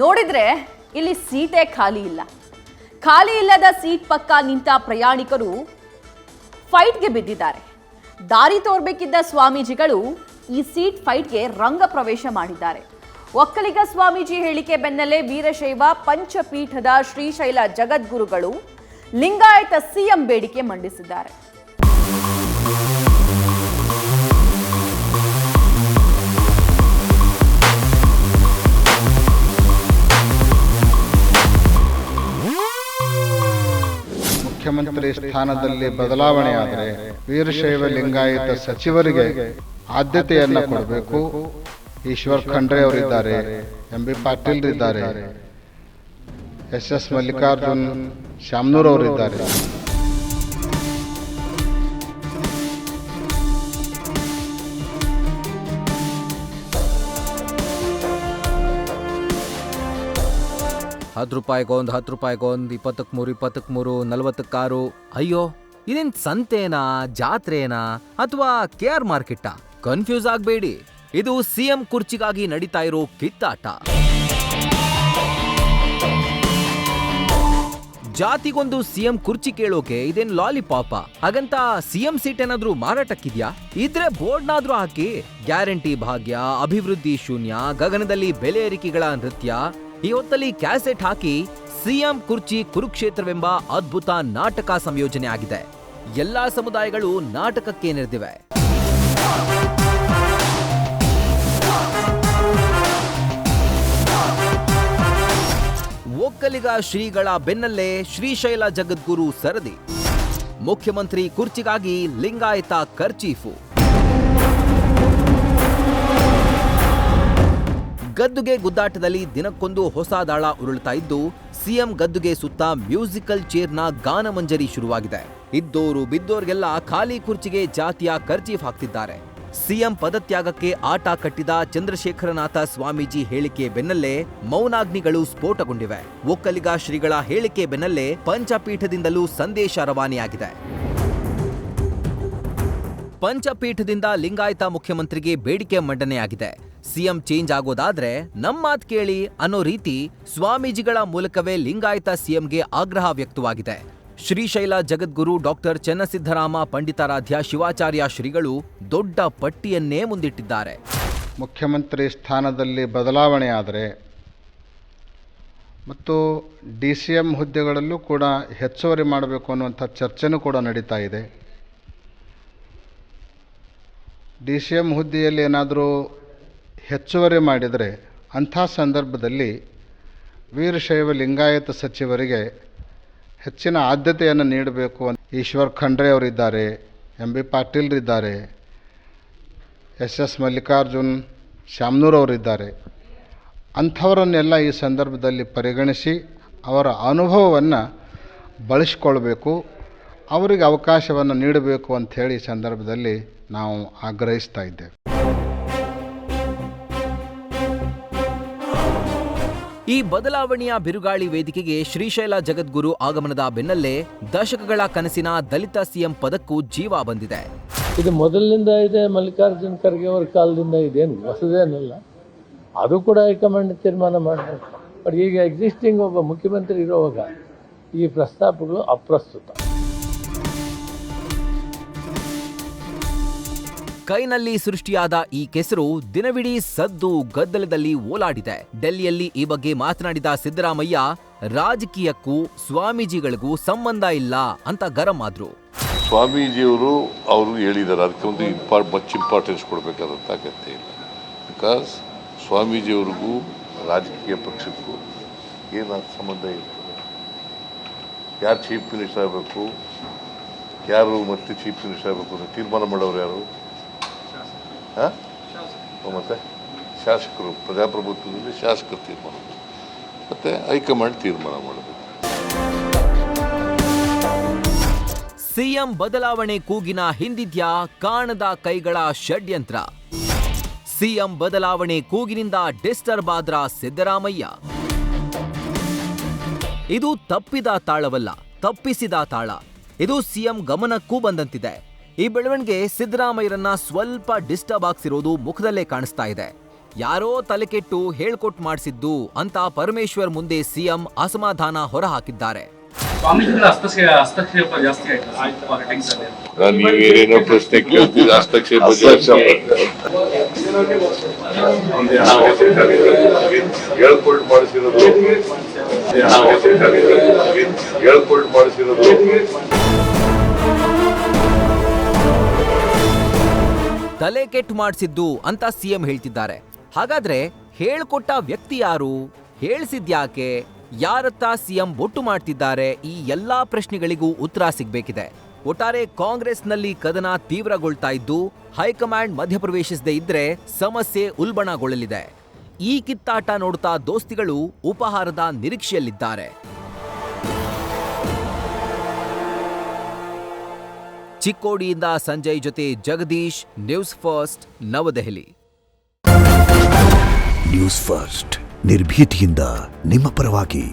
ನೋಡಿದ್ರೆ ಇಲ್ಲಿ ಸೀಟೇ ಖಾಲಿ ಇಲ್ಲ. ಖಾಲಿ ಇಲ್ಲದ ಸೀಟ್ ಪಕ್ಕ ನಿಂತ ಪ್ರಯಾಣಿಕರು ಫೈಟ್ಗೆ ಬಿದ್ದಿದ್ದಾರೆ. ದಾರಿ ತೋರ್ಬೇಕಿದ್ದ ಸ್ವಾಮೀಜಿಗಳು ಈ ಸೀಟ್ ಫೈಟ್ಗೆ ರಂಗ ಪ್ರವೇಶ ಮಾಡಿದ್ದಾರೆ. ಒಕ್ಕಲಿಗ ಸ್ವಾಮೀಜಿ ಹೇಳಿಕೆ ಬೆನ್ನಲ್ಲೇ ವೀರಶೈವ ಪಂಚಪೀಠದ ಶ್ರೀಶೈಲ ಜಗದ್ಗುರುಗಳು ಲಿಂಗಾಯತ ಸಿಎಂ ಬೇಡಿಕೆ ಮಂಡಿಸಿದ್ದಾರೆ. ಮುಖ್ಯಮಂತ್ರಿ ಸ್ಥಾನದಲ್ಲಿ ಬದಲಾವಣೆಯಾದರೆ ವೀರಶೈವ ಲಿಂಗಾಯತ ಸಚಿವರಿಗೆ ಆದ್ಯತೆಯನ್ನ ಕೊಡಬೇಕು. ಈಶ್ವರ್ ಖಂಡ್ರೆ ಅವರಿದ್ದಾರೆ, ಎಂ.ಬಿ. ಪಾಟೀಲ್ ಇದ್ದಾರೆ, ಎಸ್ ಮಲ್ಲಿಕಾರ್ಜುನ್ ಶಾಮನೂರ್ ಅವರಿದ್ದಾರೆ. ₹10 ₹10 23 46 ಅಯ್ಯೋ, ಇದೇನ್ ಸಂತೆನಾ, ಜಾತ್ರೆನಾ ಅಥವಾ KR ಮಾರ್ಕೆಟಾ? ಕನ್ಫ್ಯೂಸ್ ಆಗಬೇಡಿ, ಇದು ಸಿಎಂ ಕುರ್ಚಿಗಾಗಿ ನಡೀತಾ ಇರೋ ಕಿತ್ತಾಟ. ಜಾತಿಗೊಂದು ಸಿಎಂ ಕುರ್ಚಿ ಕೇಳೋಕೆ ಇದೇನ್ ಲಾಲಿಪಾಪ? ಹಾಗಂತ ಸಿಎಂ ಸೀಟ್ ಏನಾದ್ರೂ ಮಾರಾಟಕ್ಕಿದ್ಯಾ? ಇದ್ರೆ ಬೋರ್ಡ್ನಾದ್ರೂ ಹಾಕಿ. ಗ್ಯಾರಂಟಿ ಭಾಗ್ಯ, ಅಭಿವೃದ್ಧಿ ಶೂನ್ಯ, ಗಗನದಲ್ಲಿ ಬೆಲೆ ಏರಿಕೆಗಳ ನೃತ್ಯ. ಈ ಹೊತ್ತಲ್ಲಿ ಕ್ಯಾಸೆಟ್ ಹಾಕಿ ಸಿಎಂ ಕುರ್ಚಿ ಕುರುಕ್ಷೇತ್ರವೆಂಬ ಅದ್ಭುತ ನಾಟಕ ಸಂಯೋಜನೆ ಆಗಿದೆ. ಎಲ್ಲಾ ಸಮುದಾಯಗಳು ನಾಟಕಕ್ಕೆ ನೆರೆದಿವೆ. ಒಕ್ಕಲಿಗ ಶ್ರೀಗಳ ಬೆನ್ನಲ್ಲೇ ಶ್ರೀಶೈಲ ಜಗದ್ಗುರು ಸರದಿ. ಮುಖ್ಯಮಂತ್ರಿ ಕುರ್ಚಿಗಾಗಿ ಲಿಂಗಾಯತ ಕರ್ಚೀಫು. ಗದ್ದುಗೆ ಗುದ್ದಾಟದಲ್ಲಿ ದಿನಕ್ಕೊಂದು ಹೊಸ ದಾಳ ಉರುಳ್ತಾ ಇದ್ದು, ಸಿಎಂ ಗದ್ದುಗೆ ಸುತ್ತ ಮ್ಯೂಸಿಕಲ್ ಚೇರ್ನ ಗಾನಮಂಜರಿ ಶುರುವಾಗಿದೆ. ಇದ್ದೋರು ಬಿದ್ದೋರ್ಗೆಲ್ಲ ಖಾಲಿ ಕುರ್ಚಿಗೆ ಜಾತಿಯ ಕರ್ಚೀಫ್ ಹಾಕ್ತಿದ್ದಾರೆ. ಸಿಎಂ ಪದತ್ಯಾಗಕ್ಕೆ ಆಟ ಕಟ್ಟಿದ ಚಂದ್ರಶೇಖರನಾಥ ಸ್ವಾಮೀಜಿ ಹೇಳಿಕೆ ಬೆನ್ನಲ್ಲೇ ಮೌನಾಗ್ನಿಗಳು ಸ್ಫೋಟಗೊಂಡಿವೆ. ಒಕ್ಕಲಿಗ ಶ್ರೀಗಳ ಹೇಳಿಕೆ ಬೆನ್ನಲ್ಲೇ ಪಂಚಪೀಠದಿಂದಲೂ ಸಂದೇಶ ರವಾನೆಯಾಗಿದೆ. ಪಂಚಪೀಠದಿಂದ ಲಿಂಗಾಯತ ಮುಖ್ಯಮಂತ್ರಿಗೆ ಬೇಡಿಕೆ ಮಂಡನೆಯಾಗಿದೆ. ಸಿಎಂ ಚೇಂಜ್ ಆಗೋದಾದ್ರೆ ನಮ್ ಮಾತ್ ಕೇಳಿ ಅನ್ನೋ ರೀತಿ ಸ್ವಾಮೀಜಿಗಳ ಮೂಲಕವೇ ಲಿಂಗಾಯತ ಸಿಎಂಗೆ ಆಗ್ರಹ ವ್ಯಕ್ತವಾಗಿದೆ. ಶ್ರೀಶೈಲ ಜಗದ್ಗುರು ಡಾಕ್ಟರ್ ಚೆನ್ನಸಿದ್ದರಾಮ ಪಂಡಿತಾರಾಧ್ಯ ಶಿವಾಚಾರ್ಯ ಶ್ರೀಗಳು ದೊಡ್ಡ ಪಟ್ಟಿಯನ್ನೇ ಮುಂದಿಟ್ಟಿದ್ದಾರೆ. ಮುಖ್ಯಮಂತ್ರಿ ಸ್ಥಾನದಲ್ಲಿ ಬದಲಾವಣೆಯಾದರೆ ಮತ್ತು DCM ಹುದ್ದೆಗಳಲ್ಲೂ ಕೂಡ ಹೆಚ್ಚುವರಿ ಮಾಡಬೇಕು ಅನ್ನುವಂಥ ಚರ್ಚೆನೂ ಕೂಡ ನಡೀತಾ ಇದೆ. DCM ಹುದ್ದೆಯಲ್ಲಿ ಏನಾದರೂ ಹೆಚ್ಚುವರಿ ಮಾಡಿದರೆ ಅಂಥ ಸಂದರ್ಭದಲ್ಲಿ ವೀರಶೈವ ಲಿಂಗಾಯತ ಸಚಿವರಿಗೆ ಹೆಚ್ಚಿನ ಆದ್ಯತೆಯನ್ನು ನೀಡಬೇಕು ಅಂತ ಈಶ್ವರ್ ಖಂಡ್ರೆ ಅವರಿದ್ದಾರೆ, ಎಂ.ಬಿ. ಪಾಟೀಲ್ ಇದ್ದಾರೆ, ಎಸ್ ಮಲ್ಲಿಕಾರ್ಜುನ್ ಶಾಮನೂರ್ ಅವರಿದ್ದಾರೆ. ಅಂಥವರನ್ನೆಲ್ಲ ಈ ಸಂದರ್ಭದಲ್ಲಿ ಪರಿಗಣಿಸಿ ಅವರ ಅನುಭವವನ್ನು ಬಳಸಿಕೊಳ್ಬೇಕು, ಅವರಿಗೆ ಅವಕಾಶವನ್ನು ನೀಡಬೇಕು ಅಂಥೇಳಿ ಈ ಸಂದರ್ಭದಲ್ಲಿ ನಾವು ಆಗ್ರಹಿಸ್ತಾ ಇದ್ದೇವೆ. ಈ ಬದಲಾವಣೆಯ ಬಿರುಗಾಳಿ ವೇದಿಕೆಗೆ ಶ್ರೀಶೈಲ ಜಗದ್ಗುರು ಆಗಮನದ ಬೆನ್ನಲ್ಲೇ ದಶಕಗಳ ಕನಸಿನ ದಲಿತ ಸಿಎಂ ಪದಕ್ಕೂ ಜೀವ ಬಂದಿದೆ. ಇದು ಮೊದಲಿನಿಂದ ಇದೆ, ಮಲ್ಲಿಕಾರ್ಜುನ್ ಖರ್ಗೆ ಅವರ ಕಾಲದಿಂದ ಇದೇನು ಹೊಸದೇನಲ್ಲ. ಅದು ಕೂಡ ಹೈಕಮಾಂಡ್ ತೀರ್ಮಾನ ಮಾಡಬೇಕು. ಬಟ್ ಈಗ ಎಕ್ಸಿಸ್ಟಿಂಗ್ ಒಬ್ಬ ಮುಖ್ಯಮಂತ್ರಿ ಇರುವಾಗ ಈ ಪ್ರಸ್ತಾಪಗಳು ಅಪ್ರಸ್ತುತ. ಕೈನಲ್ಲಿ ಸೃಷ್ಟಿಯಾದ ಈ ಕೆಸರು ದಿನವಿಡೀ ಸದ್ದು ಗದ್ದಲದಲ್ಲಿ ಓಲಾಡಿದೆ. ಡೆಲ್ಲಿಯಲ್ಲಿ ಈ ಬಗ್ಗೆ ಮಾತನಾಡಿದ ಸಿದ್ದರಾಮಯ್ಯ, ರಾಜಕೀಯಕ್ಕೂ ಸ್ವಾಮೀಜಿಗಳಿಗೂ ಸಂಬಂಧ ಇಲ್ಲ ಅಂತ ಗರಂ ಆದ್ರು. ಸ್ವಾಮೀಜಿಯವರು ಹೇಳಿದ್ದಾರೆ, ಅದಕ್ಕೆ ಒಂದು ಮಚ್ ಇಂಪಾರ್ಟೆನ್ಸ್ ಕೊಡಬೇಕಾದಂಥ ಅಗತ್ಯ ಇಲ್ಲ. ಬಿಕಾಸ್ ಸ್ವಾಮೀಜಿಯವ್ರಿಗೂ ರಾಜಕೀಯ ಪಕ್ಷಕ್ಕೂ ಏನು ಸಂಬಂಧ ಇರ್ತದೆ? ಯಾರು ಚೀಫ್ ಮಿನಿಸ್ಟರ್ ಆಗಬೇಕು, ಯಾರು ಮತ್ತೆ ಚೀಫ್ ಮಿನಿಸ್ಟರ್ ಆಗಬೇಕು ಅಂತ ತೀರ್ಮಾನ ಮಾಡೋರು ಯಾರು? ಮತ್ತು ಶಾಸಕರು, ಪ್ರಜಾಪ್ರಭುತ್ವದಲ್ಲಿ ಶಾಸಕರು ತೀರ್ಮಾನ ಮತ್ತು ಹೈಕಮಾಂಡ್ ತೀರ್ಮಾನ ಮಾಡಬೇಕು. ಸಿಎಂ ಬದಲಾವಣೆ ಕೂಗಿನ ಹಿಂದಿದ್ಯಾ ಕಾಣದ ಕೈಗಳ ಷಡ್ಯಂತ್ರ? ಸಿಎಂ ಬದಲಾವಣೆ ಕೂಗಿನಿಂದ ಡಿಸ್ಟರ್ಬ್ ಆದ್ರ ಸಿದ್ದರಾಮಯ್ಯ. ಇದು ತಪ್ಪಿದ ತಾಳವಲ್ಲ, ತಪ್ಪಿಸಿದ ತಾಳ. ಇದು ಸಿಎಂ ಗಮನಕ್ಕೂ ಬಂದಂತಿದೆ. ಈ ಬೆಳವಣಿಗೆ ಸಿದ್ದರಾಮಯ್ಯರನ್ನ ಸ್ವಲ್ಪ ಡಿಸ್ಟರ್ಬ್ ಆಗ್ಸಿರೋದು ಮುಖದಲ್ಲೇ ಕಾಣಿಸ್ತಾ ಇದೆ. ಯಾರೋ ತಲೆಕೆಟ್ಟು ಹೇಳ್ಕೊಟ್ ಮಾಡಿಸಿದ್ದು ಅಂತ ಪರಮೇಶ್ವರ್ ಮುಂದೆ ಸಿಎಂ ಅಸಮಾಧಾನ ಹೊರಹಾಕಿದ್ದಾರೆ. ಸ್ವಾಮೀಜಿಗಳ ಹಸ್ತಕ್ಷೇಪ ಜಾಸ್ತಿ ಆಯ್ತು ಪಾಲಿಟಿಕ್ಸ್ ಅಲ್ಲಿ. ನೀವೇನೇನೋ ಪ್ರಶ್ನೆ ಕೇಳ್ತಿದ್ರೆ ಹಸ್ತಕ್ಷೇಪ ಜಾಸ್ತಿ ಹೇಳ್ಕೊಟ್ಟು ಮಾಡಿಸಿರೋದು ತಲೆ ಕೆಟ್ಟು ಮಾಡಿಸಿದ್ದು ಅಂತ ಸಿಎಂ ಹೇಳ್ತಿದ್ದಾರೆ. ಹಾಗಾದ್ರೆ ಹೇಳ್ಕೊಟ್ಟ ವ್ಯಕ್ತಿ ಯಾರು? ಹೇಳ್ಸಿದ್ಯಾಕೆ? ಯಾರತ್ತ ಸಿಎಂ ಬೊಟ್ಟು ಮಾಡ್ತಿದ್ದಾರೆ? ಈ ಎಲ್ಲಾ ಪ್ರಶ್ನೆಗಳಿಗೂ ಉತ್ತರ ಸಿಗ್ಬೇಕಿದೆ. ಒಟ್ಟಾರೆ ಕಾಂಗ್ರೆಸ್ನಲ್ಲಿ ಕದನ ತೀವ್ರಗೊಳ್ತಾ ಇದ್ದು ಹೈಕಮಾಂಡ್ ಮಧ್ಯಪ್ರವೇಶಿಸದೇ ಇದ್ರೆ ಸಮಸ್ಯೆ ಉಲ್ಬಣಗೊಳ್ಳಲಿದೆ. ಈ ಕಿತ್ತಾಟ ನೋಡ್ತಾ ದೋಸ್ತಿಗಳು ಉಪಹಾರದ ನಿರೀಕ್ಷೆಯಲ್ಲಿದ್ದಾರೆ. ಚಿಕ್ಕೋಡಿಯಿಂದ ಸಂಜಯ್ ಜೊತೆ ಜಗದೀಶ್, ನ್ಯೂಸ್ ಫಸ್ಟ್, ನವದೆಹಲಿ. ನ್ಯೂಸ್ ಫಸ್ಟ್ ನಿರ್ಭೀತಿಯಿಂದ ನಿಮ್ಮ ಪರವಾಗಿ.